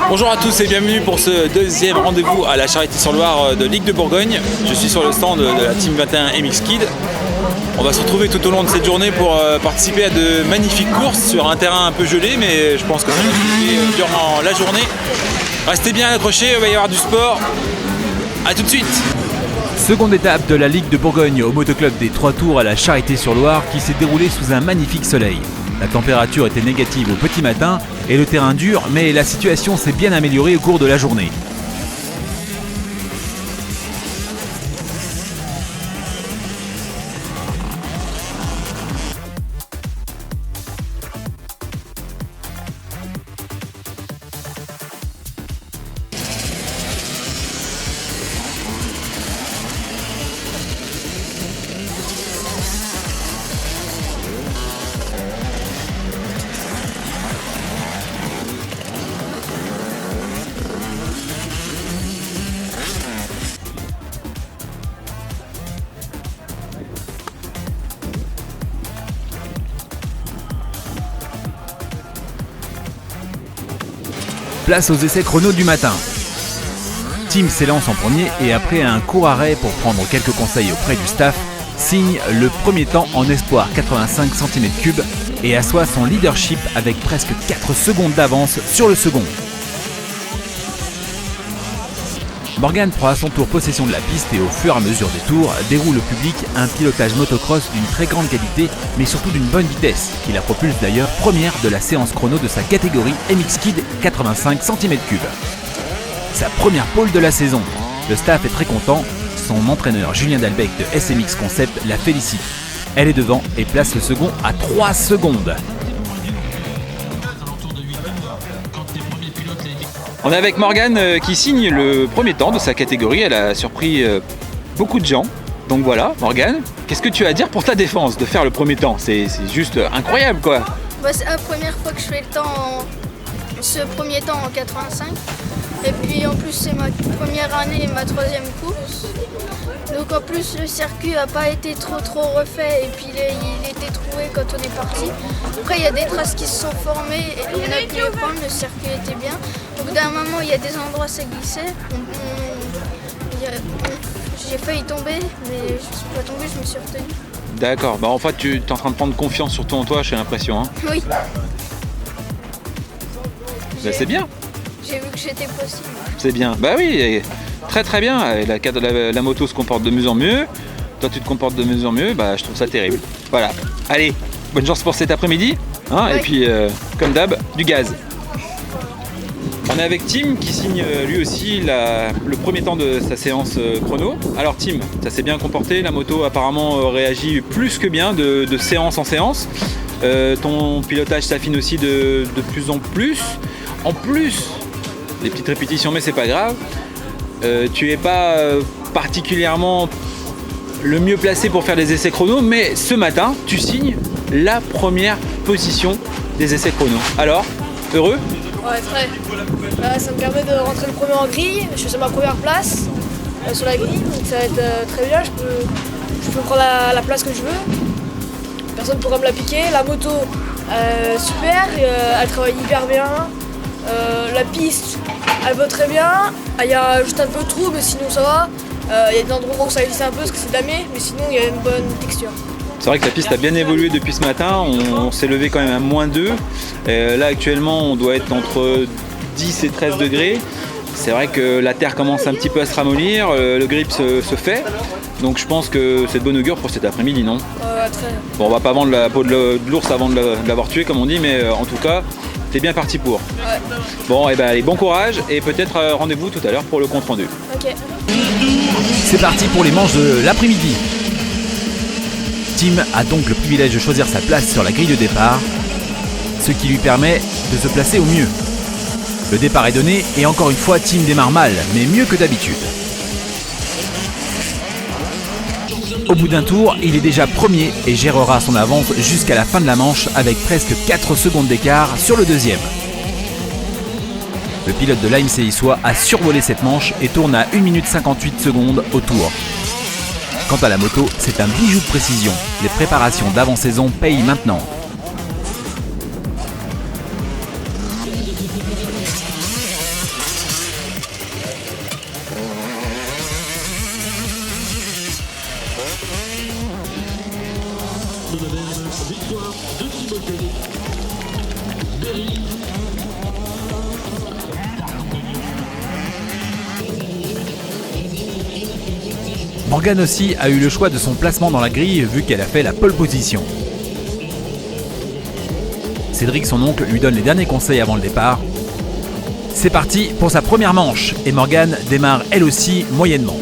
Bonjour à tous et bienvenue pour ce deuxième rendez-vous à la Charité-sur-Loire de Ligue de Bourgogne. Je suis sur le stand de la Team 21 MX Kid. On va se retrouver tout au long de cette journée pour participer à de magnifiques courses sur un terrain un peu gelé, mais je pense que ça va se jouer durant la journée. Restez bien accrochés, il va y avoir du sport. A tout de suite. Seconde étape de la Ligue de Bourgogne au motoclub des 3 Tours à la Charité-sur-Loire qui s'est déroulée sous un magnifique soleil. La température était négative au petit matin et le terrain dur, mais la situation s'est bien améliorée au cours de la journée. Place aux essais chrono du matin. Tim s'élance en premier et après un court arrêt pour prendre quelques conseils auprès du staff, signe le premier temps en espoir 85 cm3 et assoit son leadership avec presque 4 secondes d'avance sur le second. Morgan prend à son tour possession de la piste et au fur et à mesure des tours déroule au public un pilotage motocross d'une très grande qualité mais surtout d'une bonne vitesse qui la propulse d'ailleurs première de la séance chrono de sa catégorie MX Kid 85 cm3. Sa première pole de la saison. Le staff est très content, son entraîneur Julien Dalbec de SMX Concept la félicite. Elle est devant et place le second à 3 secondes. On est avec Morgane qui signe le premier temps de sa catégorie. Elle a surpris beaucoup de gens. Donc voilà, Morgane, qu'est-ce que tu as à dire pour ta défense de faire le premier temps? C'est juste incroyable quoi. C'est la première fois que je fais ce premier temps en 85. Et puis en plus c'est ma première année et ma troisième course. Donc en plus le circuit n'a pas été trop refait et puis il était troué quand on est parti. Après il y a des traces qui se sont formées et on a pu les prendre, le circuit était bien. Au bout d'un moment il y a des endroits ça glissait. J'ai failli tomber mais je ne suis pas tombée, je me suis retenue. D'accord, en fait tu es en train de prendre confiance surtout en toi, j'ai l'impression. Hein. Oui. C'est bien. J'ai vu que j'étais possible. C'est bien. Bah oui, très très bien. La moto se comporte de mieux en mieux. Toi tu te comportes de mieux en mieux. Bah je trouve ça terrible. Voilà. Allez, bonne chance pour cet après-midi. Hein, oui. Et puis comme d'hab, du gaz. On est avec Tim qui signe lui aussi le premier temps de sa séance chrono. Alors Tim, ça s'est bien comporté. La moto apparemment réagit plus que bien de séance en séance. Ton pilotage s'affine aussi de plus en plus. En plus, des petites répétitions, mais c'est pas grave. Tu es pas particulièrement le mieux placé pour faire des essais chrono, mais ce matin, tu signes la première position des essais chrono. Alors, heureux? Ouais, très. Ça me permet de rentrer le premier en grille. Je suis sur ma première place sur la grille, donc ça va être très bien. Je peux prendre la place que je veux. Personne ne pourra me la piquer. La moto, super, elle travaille hyper bien. La piste, elle va très bien. Il y a juste un peu de trou, mais sinon ça va. Il y a des endroits où ça glisse un peu parce que c'est damé, mais sinon il y a une bonne texture. C'est vrai que la piste a bien évolué depuis ce matin. On s'est levé quand même à -2. Là actuellement, on doit être entre 10 et 13 degrés. C'est vrai que la terre commence un petit peu à se ramollir, le grip se fait. Donc je pense que c'est de bon augure pour cet après-midi, non? Très. Bon, on va pas vendre la peau de l'ours avant de l'avoir tué, comme on dit, mais en tout cas, t'es bien parti pour. Ouais. Bon, et allez, bon courage et peut-être rendez-vous tout à l'heure pour le compte rendu. Ok. C'est parti pour les manches de l'après-midi. Tim a donc le privilège de choisir sa place sur la grille de départ, ce qui lui permet de se placer au mieux. Le départ est donné et encore une fois Tim démarre mal, mais mieux que d'habitude. Au bout d'un tour, il est déjà premier et gérera son avance jusqu'à la fin de la manche avec presque 4 secondes d'écart sur le deuxième. Le pilote de l'AMC Issois a survolé cette manche et tourne à 1 minute 58 secondes au tour. Quant à la moto, c'est un bijou de précision. Les préparations d'avant-saison payent maintenant. Morgane aussi a eu le choix de son placement dans la grille vu qu'elle a fait la pole position. Cédric, son oncle, lui donne les derniers conseils avant le départ. C'est parti pour sa première manche et Morgane démarre elle aussi moyennement.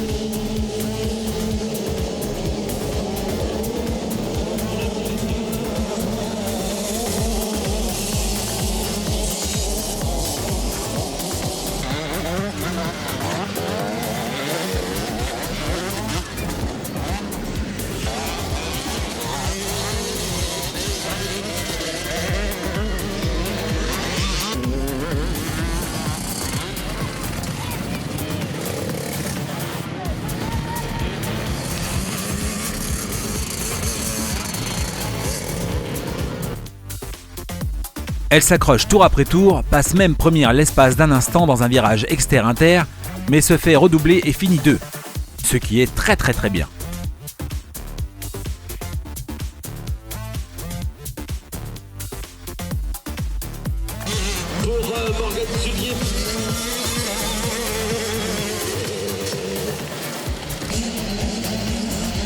Elle s'accroche tour après tour, passe même première l'espace d'un instant dans un virage exter-inter, mais se fait redoubler et finit 2, ce qui est très bien.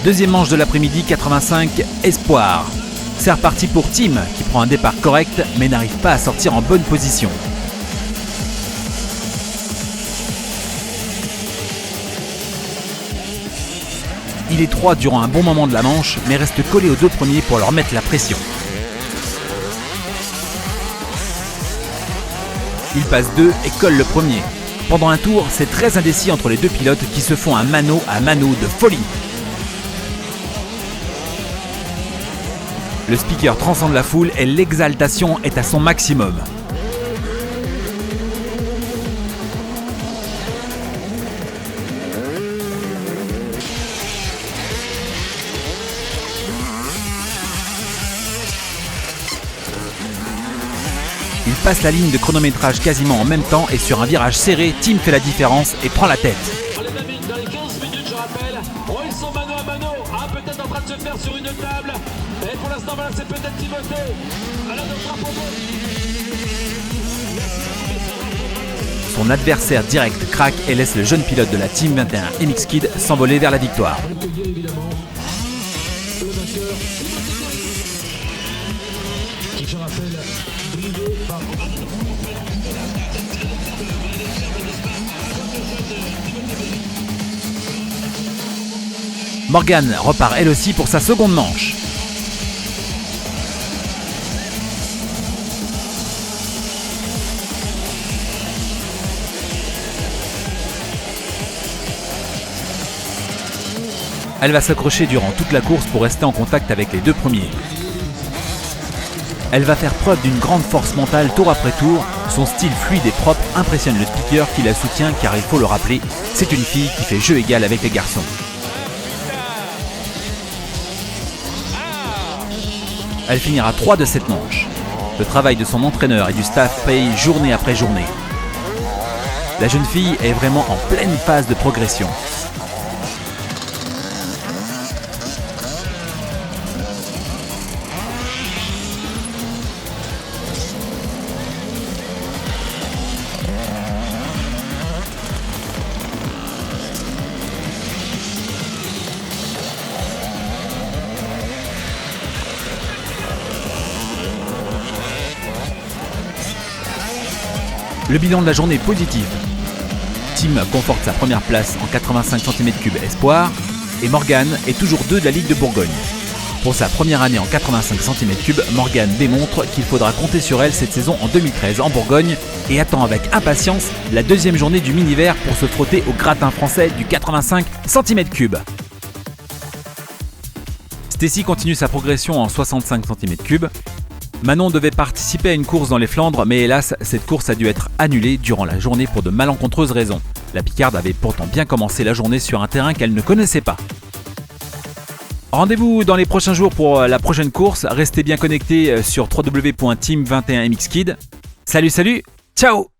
Deuxième manche de l'après-midi, 85, Espoir. C'est reparti pour Tim qui prend un départ correct mais n'arrive pas à sortir en bonne position. Il est 3 durant un bon moment de la manche mais reste collé aux 2 premiers pour leur mettre la pression. Il passe 2 et colle le premier. Pendant un tour, c'est très indécis entre les 2 pilotes qui se font un mano à mano de folie. Le speaker transcende la foule et l'exaltation est à son maximum. Il passe la ligne de chronométrage quasiment en même temps et sur un virage serré, Tim fait la différence et prend la tête. Les amis, dans les 15 minutes, je rappelle, ils sont mano à mano, peut-être en train de se faire sur une table. Et pour l'instant, voilà, c'est peut-être Timothée. Alors, Son adversaire direct craque et laisse le jeune pilote de la Team 21 MX Kid s'envoler vers la victoire. Morgane repart elle aussi pour sa seconde manche. Elle va s'accrocher durant toute la course pour rester en contact avec les 2 premiers. Elle va faire preuve d'une grande force mentale tour après tour. Son style fluide et propre impressionne le speaker qui la soutient car il faut le rappeler, c'est une fille qui fait jeu égal avec les garçons. Elle finira 3 de cette manche. Le travail de son entraîneur et du staff paye journée après journée. La jeune fille est vraiment en pleine phase de progression. Le bilan de la journée est positif. Tim conforte sa première place en 85 cm3 Espoir et Morgane est toujours 2 de la Ligue de Bourgogne. Pour sa première année en 85 cm3, Morgane démontre qu'il faudra compter sur elle cette saison en 2013 en Bourgogne et attend avec impatience la 2e journée du mini-vert pour se frotter au gratin français du 85 cm3. Stacy continue sa progression en 65 cm3. Manon devait participer à une course dans les Flandres, mais hélas, cette course a dû être annulée durant la journée pour de malencontreuses raisons. La Picarde avait pourtant bien commencé la journée sur un terrain qu'elle ne connaissait pas. Rendez-vous dans les prochains jours pour la prochaine course. Restez bien connectés sur www.team21mxkid. Salut, ciao!